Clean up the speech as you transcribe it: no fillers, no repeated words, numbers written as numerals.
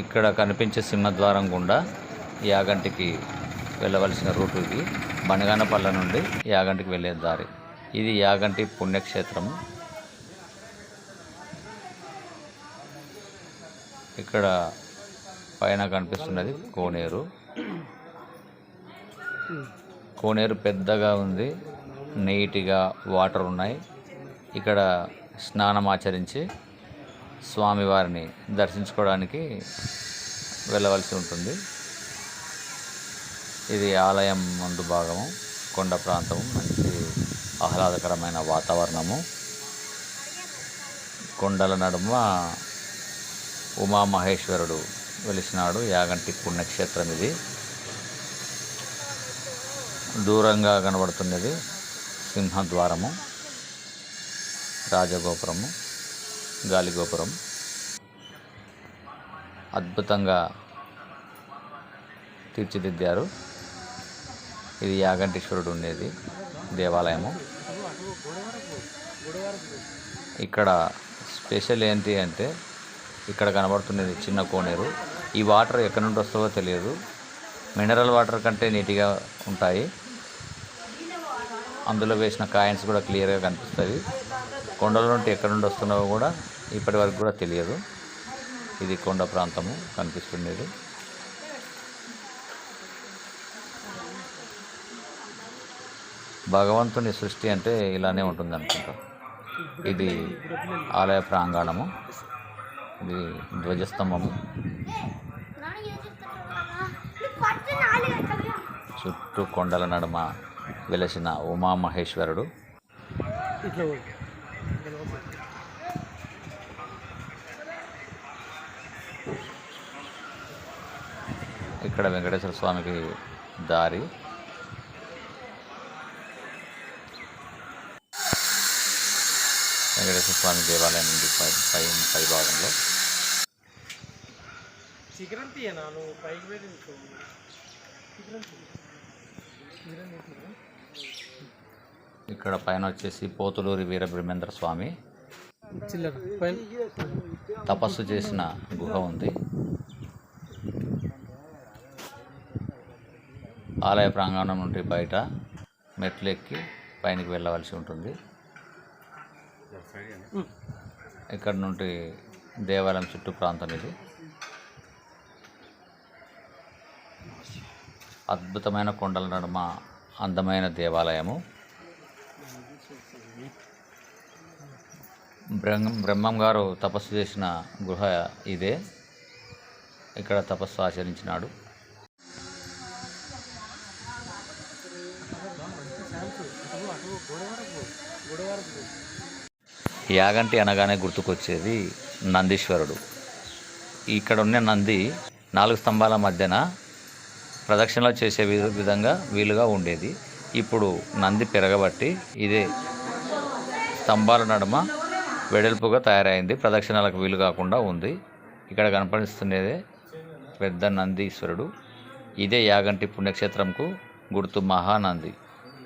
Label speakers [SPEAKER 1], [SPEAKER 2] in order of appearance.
[SPEAKER 1] ఇక్కడ కనిపించే సింహద్వారం గుండా యాగంటికి వెళ్ళవలసిన రూటు ఇది. బనగానపల్లె నుండి యాగంటికి వెళ్ళే దారి ఇది. యాగంటి పుణ్యక్షేత్రము. ఇక్కడ పైన కనిపిస్తున్నది కోనేరు. కోనేరు పెద్దగా ఉంది, నీట్గా వాటర్ ఉన్నాయి. ఇక్కడ స్నానం ఆచరించి స్వామివారిని దర్శించుకోవడానికి వెళ్ళవలసి ఉంటుంది. ఇది ఆలయం ముందు భాగము, కొండ ప్రాంతము, మంచి ఆహ్లాదకరమైన వాతావరణము. కొండల నడుమ ఉమామహేశ్వరుడు వెలిసినాడు. యాగంటి పుణ్యక్షేత్రం ఇది. దూరంగా కనబడుతున్నది సింహద్వారము, రాజగోపురము, గాలిగోపురం. అద్భుతంగా తీర్చిదిద్దారు. ఇది యాగంటీశ్వరుడు ఉండేది దేవాలయము. ఇక్కడ స్పెషల్ ఏంటి అంటే ఇక్కడ కనబడుతున్నది చిన్న కోనేరు. ఈ వాటర్ ఎక్కడి నుండి వస్తుందో తెలియదు. మినరల్ వాటర్ కంటే నీట్గా ఉంటాయి. అందులో వేసిన కాయిన్స్ కూడా క్లియర్గా కనిపిస్తుంది. కొండల నుండి ఎక్కడి నుండి వస్తున్నావో కూడా ఇప్పటి వరకు కూడా తెలియదు. ఇది కొండ ప్రాంతము కనిపిస్తున్నది. భగవంతుని సృష్టి అంటే ఇలానే ఉంటుంది అనుకుంటా. ఇది ఆలయ ప్రాంగణము. ఇది ధ్వజస్తంభము. చుట్టూ కొండల నడుమ వెలసిన ఉమామహేశ్వరుడు. ఇక్కడ వెంకటేశ్వర స్వామికి దారి. వెంకటేశ్వర స్వామి దేవాలయం నుండి పై భాగంలో ఇక్కడ పైన వచ్చేసి పోతులూరి వీరబ్రహ్మేంద్ర స్వామి తపస్సు చేసిన గుహ ఉంది. ఆలయ ప్రాంగణం నుండి బయట మెట్లు ఎక్కి పైనకి వెళ్ళవలసి ఉంటుంది. ఇక్కడ నుండి దేవాలయం చుట్టూ ప్రాంతం ఇది. అద్భుతమైన కొండల నడుమ అందమైన దేవాలయము. బ్రహ్మం గారు తపస్సు చేసిన గుహ ఇదే. ఇక్కడ తపస్సు ఆచరించినాడు. యాగంటి అనగానే గుర్తుకొచ్చేది నందీశ్వరుడు. ఇక్కడ ఉన్న నంది 4 స్తంభాల మధ్యన ప్రదక్షిణలు చేసే విధంగా వీలుగా ఉండేది. ఇప్పుడు నంది పెరగబట్టి ఇదే స్తంభాల నడుమ వెడల్పుగా తయారైంది. ప్రదక్షిణలకు వీలు కాకుండా ఉంది. ఇక్కడ కనపడిస్తున్నదే పెద్ద నందీశ్వరుడు. ఇదే యాగంటి పుణ్యక్షేత్రంకు గుర్తు, మహానంది.